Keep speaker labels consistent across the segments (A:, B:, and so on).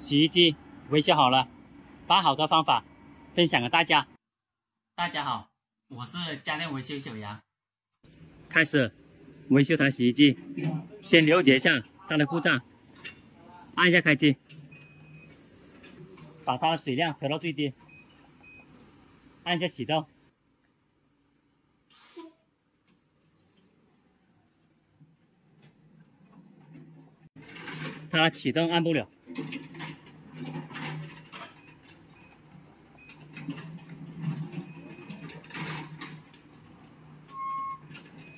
A: 洗衣机维修好了，把好的方法分享给大家。大家好，我是家电维修小杨。开始维修台洗衣机，先了解一下它的故障，按一下开机，把它的水量调到最低，按一下启动。它启动按不了，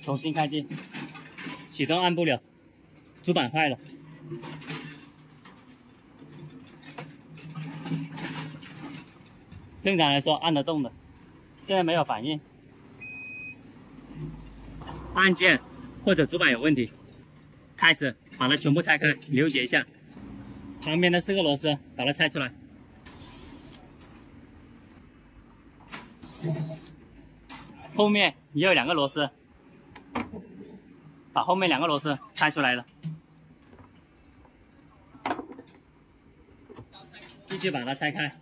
A: 重新开机，启动按不了，主板坏了。正常来说按得动的，现在没有反应。按键或者主板有问题。开始把它全部拆开，了解一下。旁边的4个螺丝把它拆出来，后面也有2个螺丝，把后面2个螺丝拆出来了。继续把它拆开。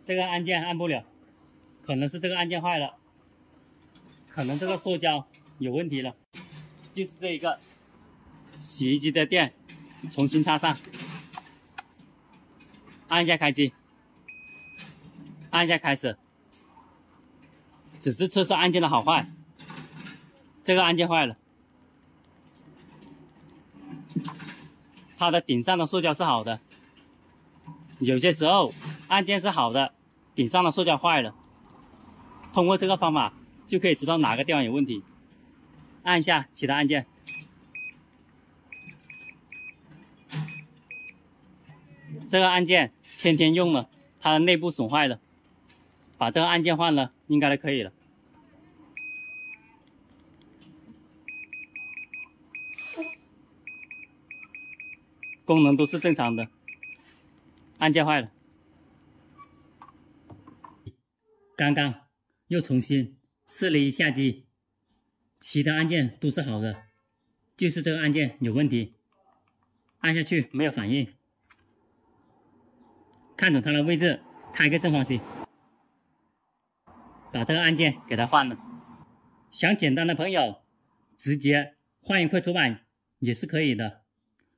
A: 这个按键按不了，可能是这个按键坏了，可能这个塑胶有问题了，就是这一个洗衣机的电重新插上，按一下开机，按一下开始，只是测试按键的好坏。这个按键坏了，它的顶上的塑胶是好的，有些时候按键是好的，顶上的塑胶坏了。通过这个方法就可以知道哪个地方有问题。按一下其他按键，这个按键天天用了，它的内部损坏了，把这个按键换了，应该就可以了。功能都是正常的，按键坏了。刚刚又重新试了一下机，其他按键都是好的，就是这个按键有问题，按下去没有反应。看准它的位置，开个正方形，把这个按键给它换了。想简单的朋友，直接换一块主板也是可以的，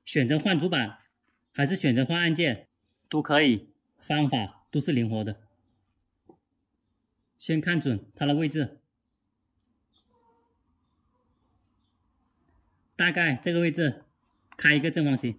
A: 选择换主板还是选择换按键都可以，方法都是灵活的。先看准它的位置，大概这个位置开一个正方形。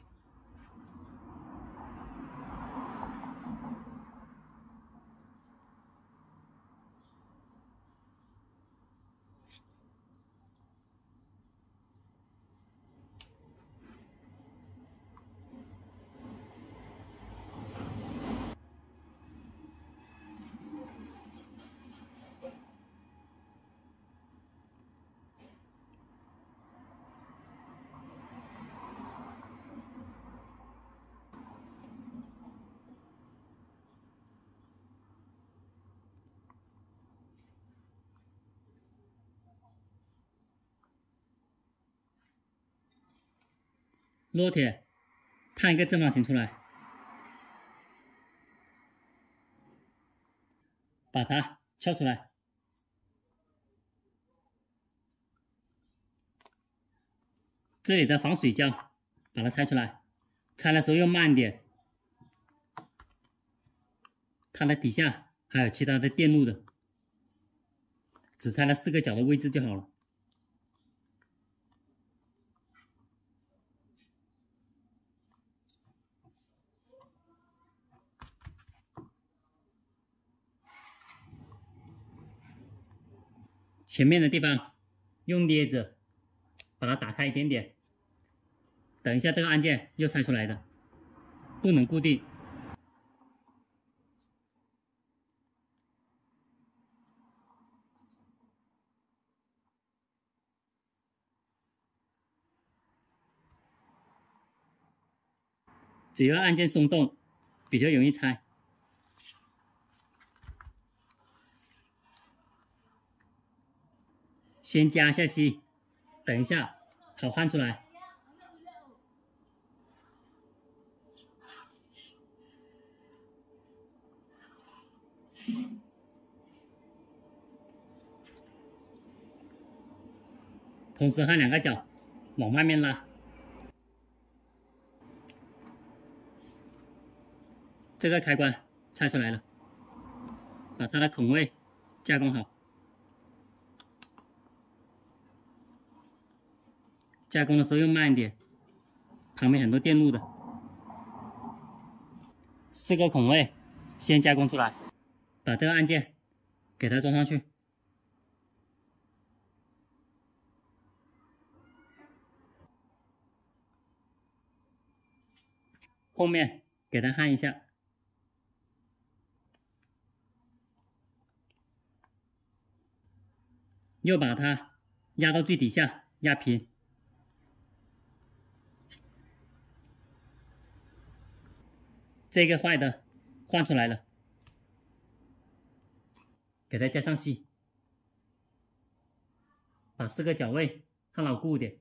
A: 烙铁探一个正方形出来，把它撬出来。这里的防水胶把它拆出来，拆的时候要慢一点，它的底下还有其他的电路的，只拆了4个角的位置就好了。前面的地方用镊子把它打开一点点，等一下这个按键又拆出来的，不能固定。只要按键松动，比较容易拆。先加一下锡，等一下好换出来。同时焊2个角，往外面拉。这个开关拆出来了，把它的孔位加工好。加工的时候用慢一点，旁边很多电路的。4个孔位先加工出来，把这个按键给它装上去。后面给它焊一下。又把它压到最底下，压平。这个坏的换出来了，给它加上锡，把4个角位焊牢固一点。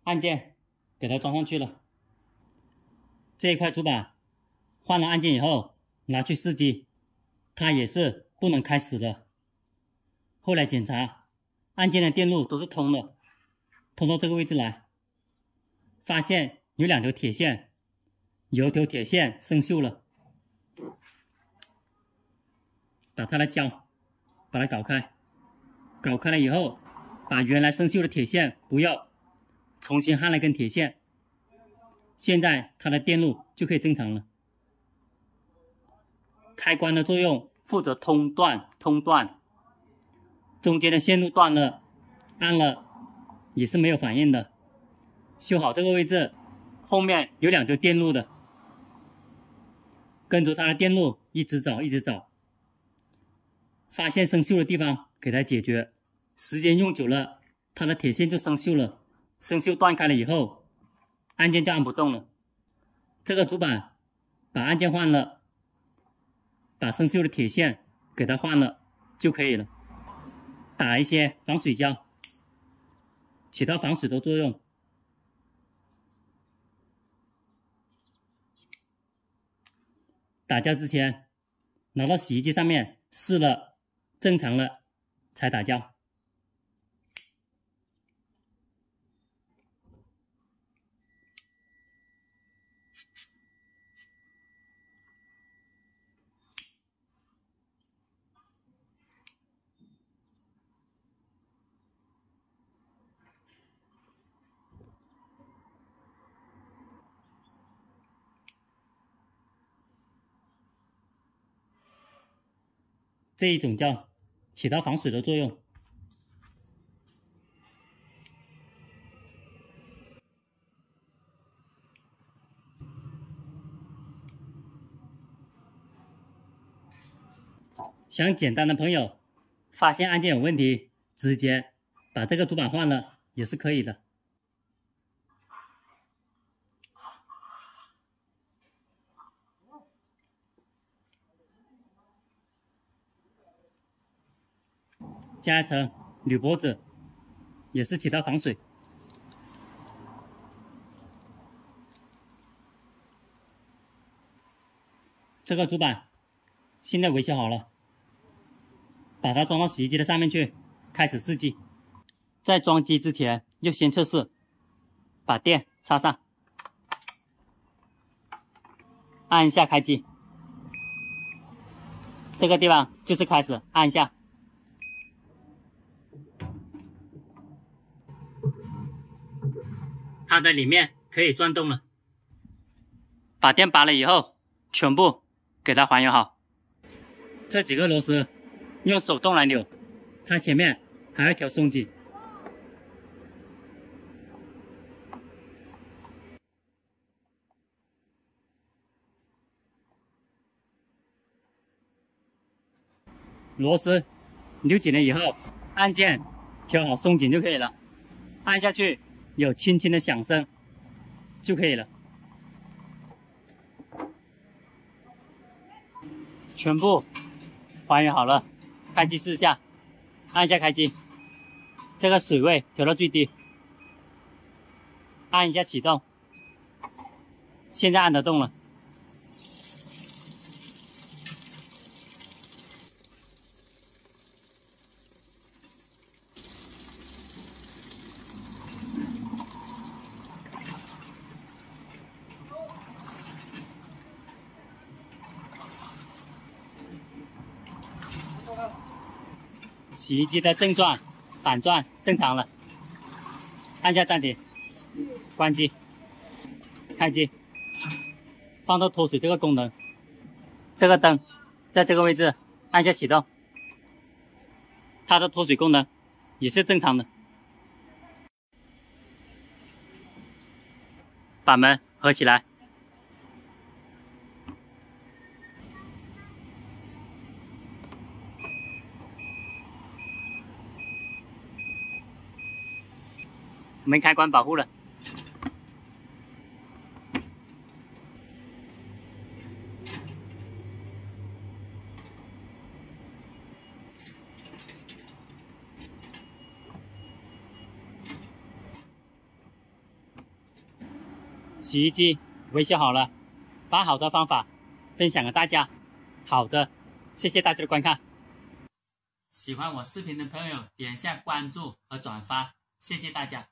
A: 按键给它装上去了。这一块主板换了按键以后，拿去试机，它也是不能开始的。后来检查，按键的电路都是通的，通到这个位置来，发现有2条铁线，有一条铁线生锈了，把它的胶把它搞开，搞开了以后，把原来生锈的铁线不要，重新焊了根铁线，现在它的电路就可以正常了。开关的作用负责通断，中间的线路断了，按了也是没有反应的。修好这个位置，后面有2条电路的，跟着它的电路一直找，发现生锈的地方给它解决。时间用久了，它的铁线就生锈了，生锈断开了以后，按键就按不动了。这个主板把按键换了，把生锈的铁线给它换了就可以了。打一些防水胶，起到防水的作用。打胶之前，拿到洗衣机上面试了，正常了才打胶。这一种胶起到防水的作用。想简单的朋友，发现按键有问题，直接把这个主板换了也是可以的。加一层铝箔纸，也是起到防水。这个主板现在维修好了，把它装到洗衣机的上面去，开始试机。在装机之前要先测试，把电插上，按一下开机。这个地方就是开始，按一下。它的里面可以转动了。把电拔了以后，全部给它还原好。这几个螺丝用手动来扭，它前面还有一条松紧。螺丝扭紧了以后，按键调好松紧就可以了，按下去有轻轻的响声就可以了。全部还原好了，开机试一下，按一下开机，这个水位调到最低，按一下启动，现在按得动了。洗衣机的正转、反转正常了，按下暂停，关机，开机，放到脱水这个功能，这个灯在这个位置，按下启动，它的脱水功能也是正常的。把门合起来。门开关保护了。洗衣机维修好了，把好的方法分享给大家。好的，谢谢大家的观看。喜欢我视频的朋友点一下关注和转发，谢谢大家。